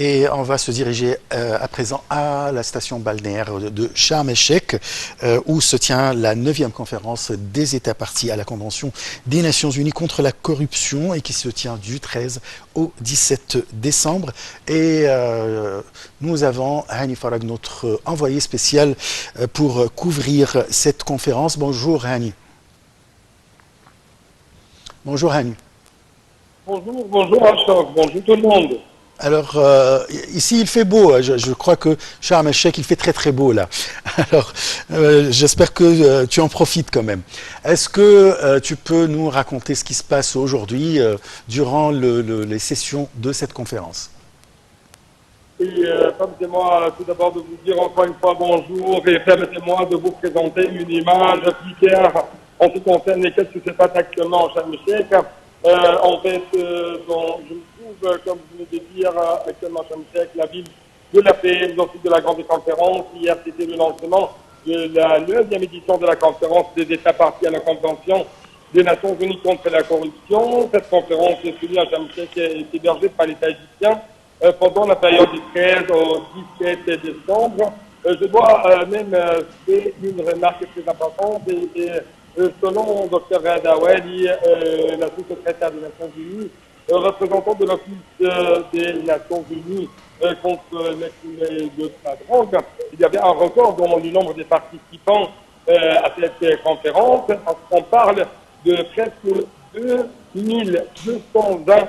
Et on va se diriger à présent à la station balnéaire de Sharm el-Sheikh, où se tient la 9e conférence des États partis à la Convention des Nations Unies contre la corruption et qui se tient du 13 au 17 décembre. Et nous avons Hani Farag, notre envoyé spécial, pour couvrir cette conférence. Bonjour Hani. Bonjour Hani. Bonjour Ashraf, bonjour tout le monde. Alors, ici, il fait beau. Je crois que Sharm el-Sheikh, il fait très très beau là. Alors, j'espère que tu en profites quand même. Est-ce que tu peux nous raconter ce qui se passe aujourd'hui durant les sessions de cette conférence? Et permettez-moi tout d'abord de vous dire encore une fois bonjour et permettez-moi de vous présenter une image plus claire en ce qui concerne ce qui se passe actuellement en Sharm el-Sheikh. En fait, bon, je me trouve, comme vous venez de dire, actuellement à Sharm el-Sheikh, la ville de la paix, mais aussi de la grande conférence. Hier, c'était le lancement de la 9e édition de la conférence des États partis à la Convention des Nations Unies contre la corruption. Cette conférence est tenue à Sharm el-Sheikh et est hébergée par l'État égyptien pendant la période du 13 au 17 décembre. Je dois même faire une remarque très importante selon Dr. Riyad Awali, la sous-secrétaire des Nations Unies, représentant de l'Office des Nations Unies contre de la drogue, il y avait un record dans le nombre de participants à cette conférence. On parle de presque 2220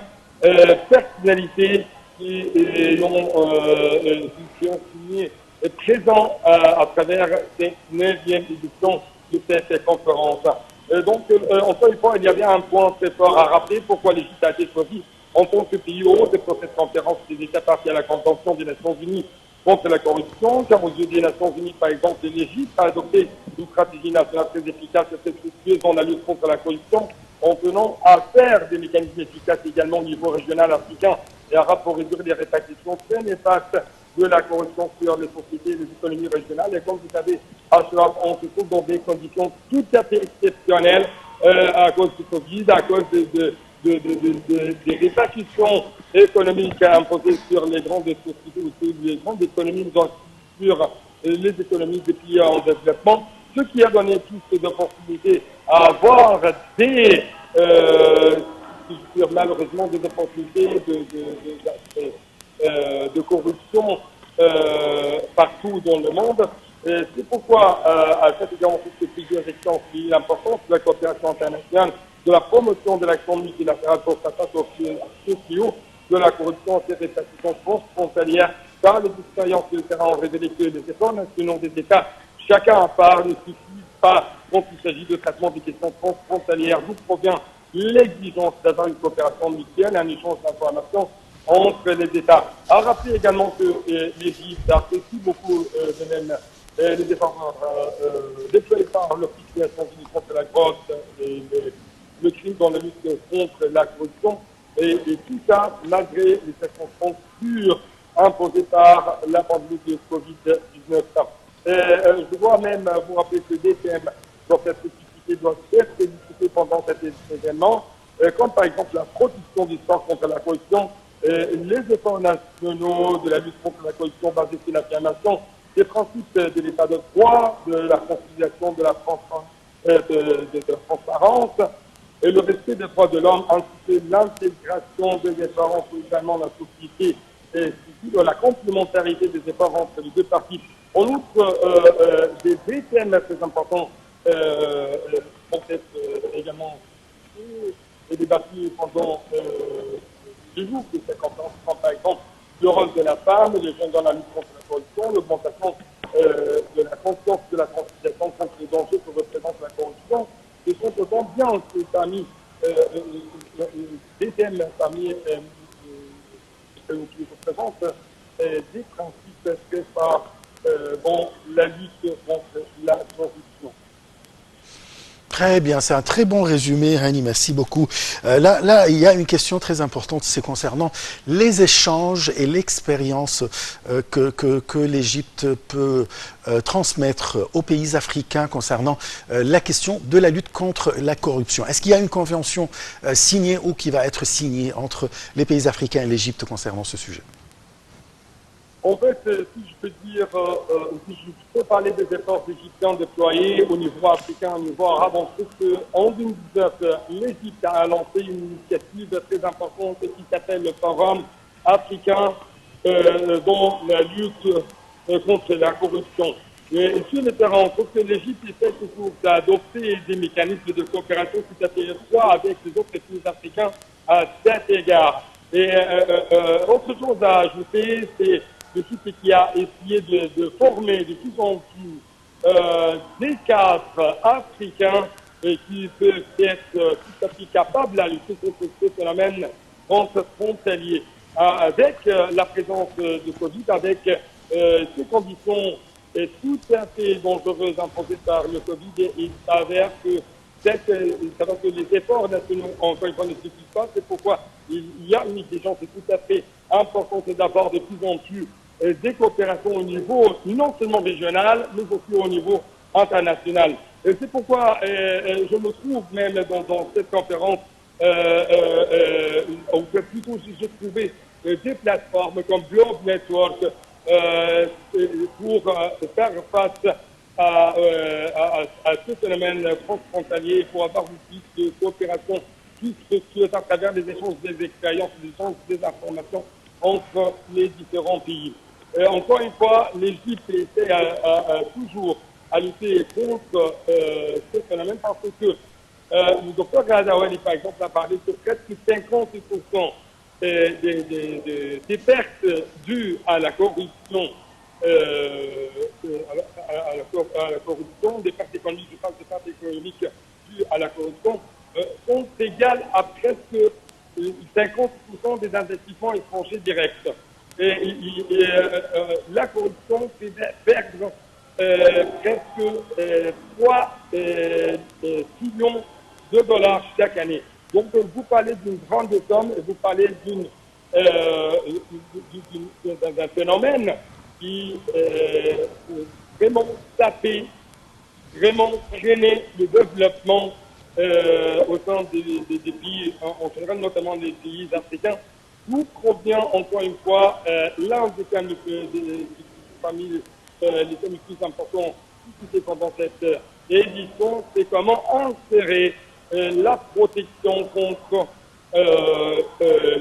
personnalités qui ont signé présents à travers cette 9e édition de cette conférence. Donc, encore une fois, il y avait un point très fort à rappeler pourquoi l'Égypte a été choisi en tant que pays hôte pour cette conférence des États partis à la Convention des Nations Unies contre la corruption, car aux yeux des Nations Unies, par exemple, l'Égypte a adopté une stratégie nationale très efficace et très fructueuse dans la lutte contre la corruption, en tenant à faire des mécanismes efficaces également au niveau régional africain et arabe pour réduire les répercussions très néfastes de la corruption sur les sociétés et les économies régionales. Et comme vous savez, on se trouve dans des conditions tout à fait exceptionnelles à cause du Covid, à cause des répercussions économiques imposées sur les grandes sociétés ou sur les grandes économies, donc sur les économies des pays en développement, ce qui a donné plus d'opportunités à avoir des, malheureusement, des opportunités de corruption partout dans le monde. C'est pourquoi, à cette également, plusieurs exemples, l'importance de la coopération internationale, de la promotion de l'action multilatérale pour faire face aux fléaux de la corruption, ces répercussions transfrontalières, car les expériences de terrain ont révélé que les efforts nationaux des États, chacun à part, ne suffisent pas quand il s'agit de traitement des questions transfrontalières, d'où provient l'exigence d'avoir une coopération mutuelle et un échange d'informations entre les États. À rappeler également que l'Égypte apprécie beaucoup de même les efforts déployés par l'Office des Nations Unies contre la drogue et le crime dans la lutte contre la corruption, et tout ça malgré les circonstances dures imposées par la pandémie de Covid-19. Je dois même vous rappeler que des thèmes dans cette spécificité doivent être discutés pendant cet événement, comme par exemple la production du sport contre la corruption, les efforts nationaux de la lutte contre la corruption basés sur l'affirmation des principes de l'état de droit, de la conciliation de la transparence, et le respect des droits de l'homme, ainsi que l'intégration des efforts entre également la société et la complémentarité des efforts entre les deux parties. En outre, des thèmes très importants vont être également débattus pendant les jours de cette conférence, comme par exemple le rôle de la femme, les jeunes dans la lutte contre la corruption, l'augmentation de la conscience de la transformation contre les dangers que représente la corruption. Ce sont autant bien parmi des thèmes parmi qui représentent des principes faits par la lutte contre la corruption. Très bien, c'est un très bon résumé, Hani, merci beaucoup. Là, il y a une question très importante, c'est concernant les échanges et l'expérience que l'Égypte peut transmettre aux pays africains concernant la question de la lutte contre la corruption. Est-ce qu'il y a une convention signée ou qui va être signée entre les pays africains et l'Égypte concernant ce sujet? En fait, si je peux dire, si je peux parler des efforts égyptiens déployés au niveau africain, au niveau arabe, on sait qu'en 2019, l'Égypte a lancé une initiative très importante qui s'appelle le Forum africain dans la lutte contre la corruption. Et sur le terrain, on trouve que l'Égypte essaie toujours d'adopter des mécanismes de coopération tout à fait étroits avec les autres pays africains à cet égard. Et autre chose à ajouter, c'est l'Égypte qui a essayé de former de plus en plus des cadres africains qui peuvent être tout à fait capables à lutter contre ce phénomène transfrontalier. Avec la présence de Covid, avec ces conditions tout à fait dangereuses imposées par le Covid, il s'avère que les efforts nationaux, encore une fois, ne suffisent pas. C'est pourquoi il y a une exigence tout à fait importante d'avoir de plus en plus des coopérations au niveau non seulement régional, mais aussi au niveau international. Et c'est pourquoi je me trouve même dans cette conférence, ou plutôt j'ai trouvé des plateformes comme Globe Network pour faire face à ce phénomène transfrontalier, pour avoir une plus de coopération plus structurée à travers les échanges des expériences, les échanges des informations entre les différents pays. Encore une fois, l'Égypte essaie toujours à lutter contre ce phénomène parce que le docteur Ghazawali, par exemple, a parlé que presque 50% des pertes dues à la corruption, à la corruption, des pertes économiques, je parle des pertes économiques dues à la corruption, sont égales à presque 50% des investissements étrangers directs. La corruption fait perdre presque 3 millions de dollars chaque année. Donc vous parlez d'une grande somme et vous parlez d'un phénomène qui vraiment tapé, vraiment freiner le développement au sein des pays, en général, notamment des pays africains. Tout provient, encore une fois, l'un des thèmes parmi les thèmes les plus importants discutés pendant cette édition, c'est comment insérer la protection contre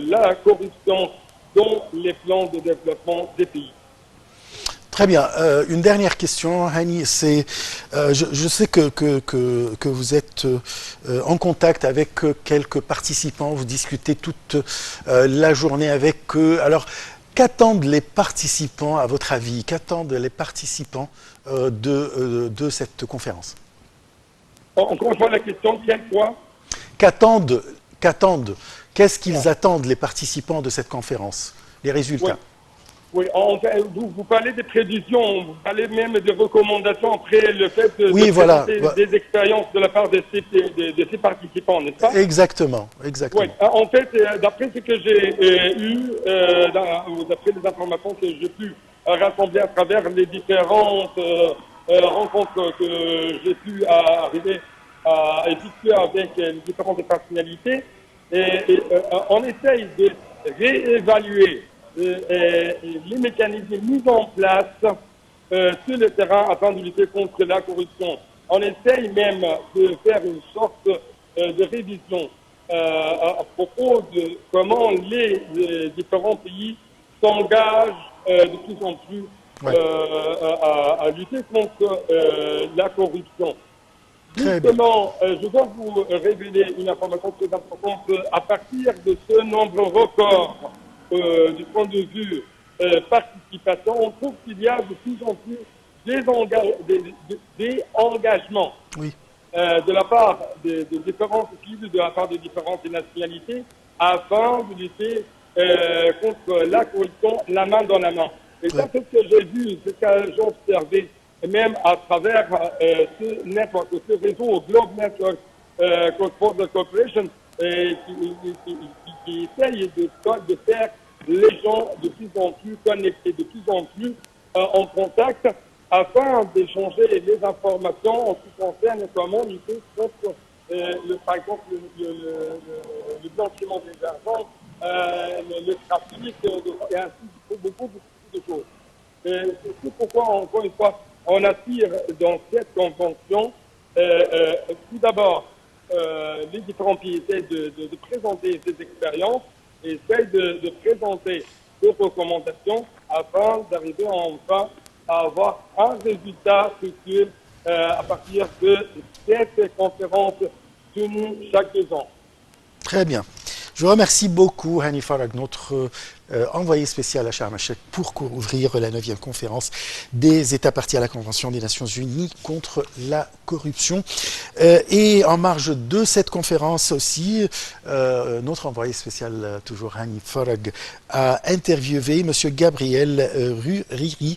la corruption dans les plans de développement des pays. Très bien. Une dernière question, Hani. Je sais que vous êtes en contact avec quelques participants, vous discutez toute la journée avec eux. Alors, qu'attendent les participants, à votre avis? Qu'attendent les participants de cette conférence? Encore une fois, la question, quoi? Qu'est-ce qu'ils attendent, les participants de cette conférence? Les résultats? Oui, vous parlez des prévisions, vous parlez même des recommandations après le fait de présenter des expériences de la part de ces participants, n'est-ce pas? Exactement. Oui, en fait, d'après ce que j'ai eu, d'après les informations que j'ai pu rassembler à travers les différentes rencontres que j'ai pu arriver à effectuer avec les différentes personnalités, on essaye de réévaluer les mécanismes mis en place sur le terrain afin de lutter contre la corruption. On essaye même de faire une sorte de révision à propos de comment les différents pays s'engagent de plus en plus à lutter contre la corruption. Justement, je dois vous révéler une information très importante. À partir de ce nombre record du point de vue participation, on trouve qu'il y a de plus en plus des engagements de la part de différentes pays, de la part de différentes nationalités, afin de lutter contre la corruption, la main dans la main. Et ça, c'est ce que j'ai vu, c'est ce que j'ai observé, même à travers ce network, ce réseau Globe Network for the Corporation, qui essaye de faire les gens de plus en plus connectés, de plus en plus en contact, afin d'échanger les informations en ce qui concerne comment lutter contre, par exemple, le blanchiment des argent, le trafic, et ainsi de beaucoup de choses. C'est pourquoi, encore une fois, on attire dans cette convention, tout d'abord, les différents pays essaient de présenter ces expériences et essayent de présenter des recommandations afin d'arriver enfin à avoir un résultat futur à partir de cette conférence tenue chaque 2 ans. Très bien. Je vous remercie beaucoup, Hani Farag, notre envoyé spécial à Sharm el-Sheikh, pour couvrir la 9e conférence des États partis à la Convention des Nations Unies contre la corruption. Et en marge de cette conférence aussi, notre envoyé spécial, toujours Hani Farag, a interviewé M. Gabriel Riri,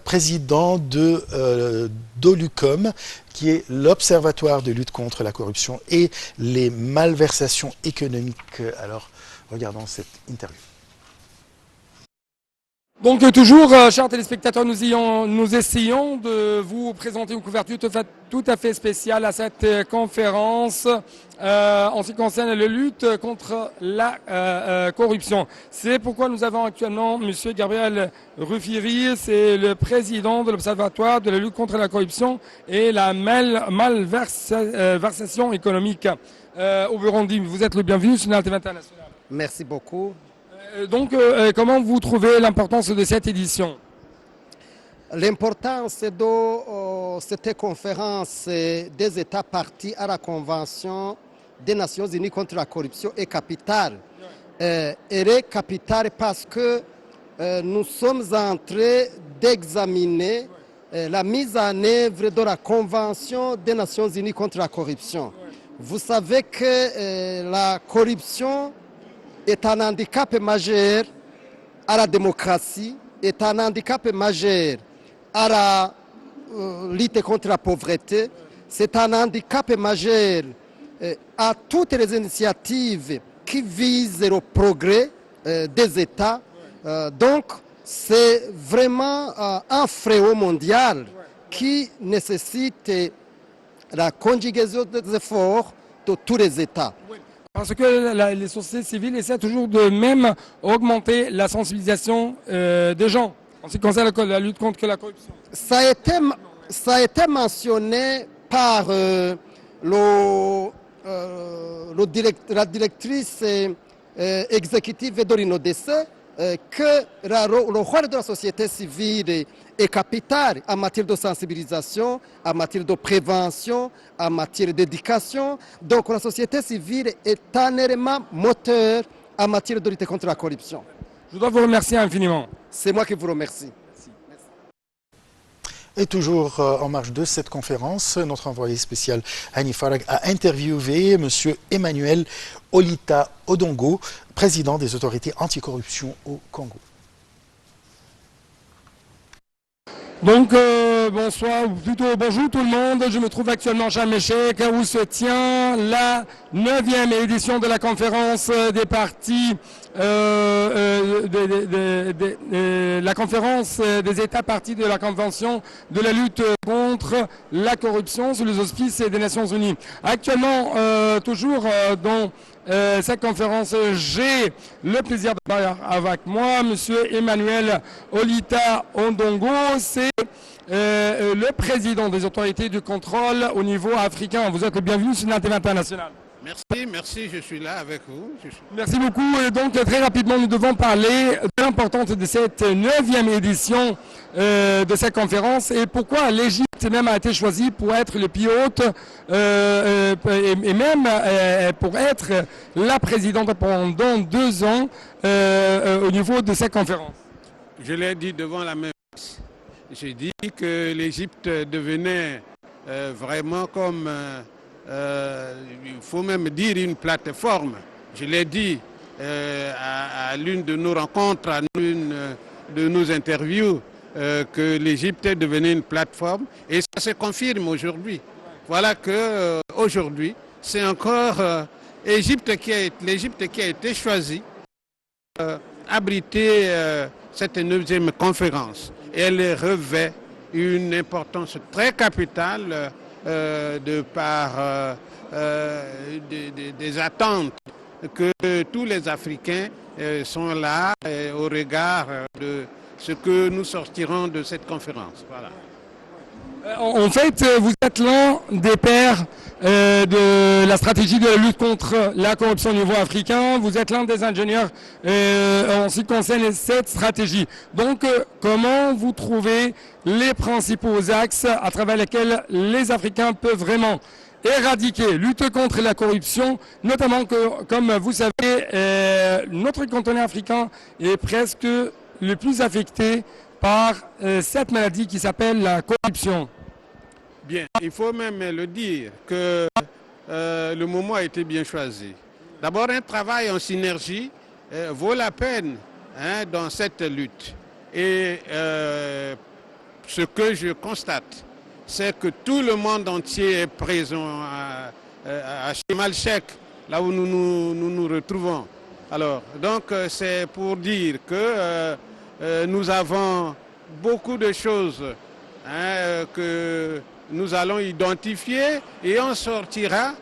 président de d'Olucom, qui est l'Observatoire de lutte contre la corruption et les malversations économiques. Alors, regardons cette interview. Donc toujours, chers téléspectateurs, nous essayons de vous présenter une couverture tout à fait spéciale à cette conférence en ce qui concerne la lutte contre la corruption. C'est pourquoi nous avons actuellement M. Gabriel Rufiri, c'est le président de l'Observatoire de la lutte contre la corruption et la malversation économique au Burundi. Vous êtes le bienvenu sur la TV internationale. Merci beaucoup. Donc, comment vous trouvez l'importance de cette édition? L'importance de cette conférence des États partis à la Convention des Nations Unies contre la corruption est capitale. Elle est capitale parce que nous sommes en train d'examiner la mise en œuvre de la Convention des Nations Unies contre la corruption. Vous savez que la corruption est un handicap majeur à la démocratie, est un handicap majeur à la lutte contre la pauvreté, c'est un handicap majeur à toutes les initiatives qui visent le progrès des États. Donc, c'est vraiment un fléau mondial qui nécessite la conjugaison des efforts de tous les États. Parce que les sociétés civiles essaient toujours de même augmenter la sensibilisation des gens en ce qui concerne la lutte contre la corruption. Ça a été mentionné par la directrice exécutive de l'INODC que le rôle de la société civile est capital en matière de sensibilisation, en matière de prévention, en matière d'éducation. Donc la société civile est un élément moteur en matière de lutte contre la corruption. Je dois vous remercier infiniment. C'est moi qui vous remercie. Et toujours en marge de cette conférence, notre envoyé spécial Hani Farag a interviewé M. Emmanuel Olita Odongo, président des autorités anticorruption au Congo. Donc bonsoir, ou plutôt bonjour tout le monde. Je me trouve actuellement à Sharm el-Sheikh où se tient la 9e édition de la conférence des partis, la conférence des États partis de la Convention de la lutte contre la corruption sous les auspices des Nations Unies. Actuellement, toujours dans cette conférence, j'ai le plaisir d'avoir avec moi M. Emmanuel Olita Odongo. C'est le président des autorités de contrôle au niveau africain. Vous êtes le bienvenu sur la TV internationale. Merci, je suis là avec vous. Merci beaucoup. Et donc, très rapidement, nous devons parler de l'importance de cette 9e édition de cette conférence et pourquoi l'Égypte même a été choisie pour être le pilote et même pour être la présidente pendant 2 ans au niveau de cette conférence. Je l'ai dit devant la même. J'ai dit que l'Égypte devenait vraiment comme... il faut même dire une plateforme. Je l'ai dit à l'une de nos rencontres, à l'une de nos interviews, que l'Égypte est devenue une plateforme et ça se confirme aujourd'hui. Voilà que aujourd'hui, c'est encore l'Égypte qui a été choisie pour abriter cette 9e conférence. Et elle revêt une importance très capitale de par des attentes que tous les Africains sont là au regard de ce que nous sortirons de cette conférence. Voilà. En fait, vous êtes l'un des pères de la stratégie de la lutte contre la corruption au niveau africain. Vous êtes l'un des ingénieurs en ce qui concerne cette stratégie. Donc, comment vous trouvez les principaux axes à travers lesquels les Africains peuvent vraiment éradiquer, lutter contre la corruption, notamment que, comme vous savez, notre continent africain est presque le plus affecté par cette maladie qui s'appelle la corruption. Bien, il faut même le dire que le moment a été bien choisi. D'abord, un travail en synergie vaut la peine dans cette lutte. Et ce que je constate, c'est que tout le monde entier est présent à Sharm el-Sheikh, là où nous retrouvons. Alors, donc, c'est pour dire que nous avons beaucoup de choses que nous allons identifier et on sortira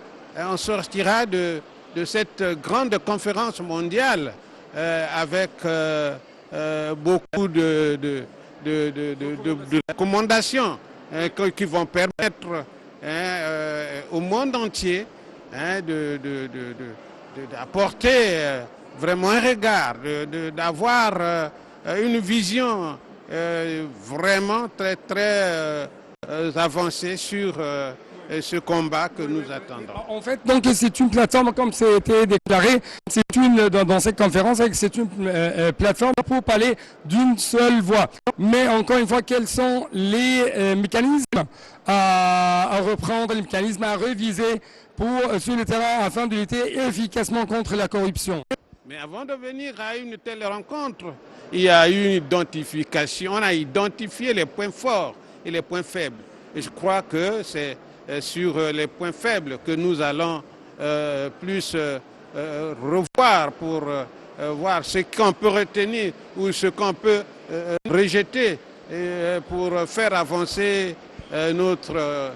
de cette grande conférence mondiale avec beaucoup de recommandations qui vont permettre au monde entier d'apporter vraiment un regard, d'avoir une vision vraiment très avancée sur ce combat que nous attendons. En fait, donc c'est une plateforme, comme c'était déclaré, dans cette conférence, c'est une plateforme pour parler d'une seule voix. Mais encore une fois, quels sont les mécanismes à reprendre, les mécanismes à réviser sur le terrain afin de lutter efficacement contre la corruption? Mais avant de venir à une telle rencontre, il y a eu une identification, on a identifié les points forts et les points faibles. Et je crois que c'est sur les points faibles que nous allons plus revoir pour voir ce qu'on peut retenir ou ce qu'on peut rejeter pour faire avancer notre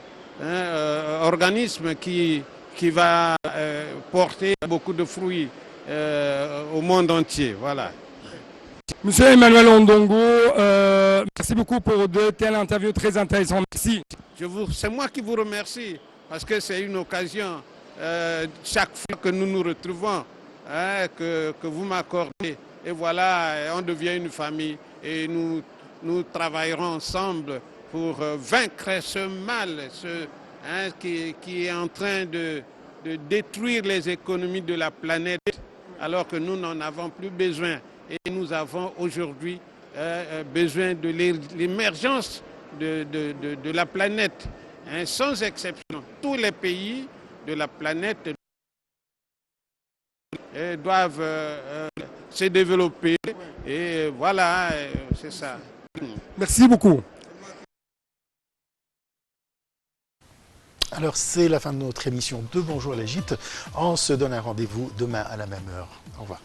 organisme qui va porter beaucoup de fruits au monde entier. Voilà. Monsieur Emmanuel Ondongo, merci beaucoup pour de telles interviews très intéressantes. Merci. C'est moi qui vous remercie parce que c'est une occasion chaque fois que nous nous retrouvons que vous m'accordez. Et voilà, on devient une famille et nous travaillerons ensemble pour vaincre ce mal qui est en train de détruire les économies de la planète alors que nous n'en avons plus besoin. Et nous avons aujourd'hui besoin de l'émergence de la planète, sans exception. Tous les pays de la planète doivent se développer. Et voilà, c'est ça. Merci beaucoup. Alors, c'est la fin de notre émission de Bonjour l'Égypte. On se donne un rendez-vous demain à la même heure. Au revoir.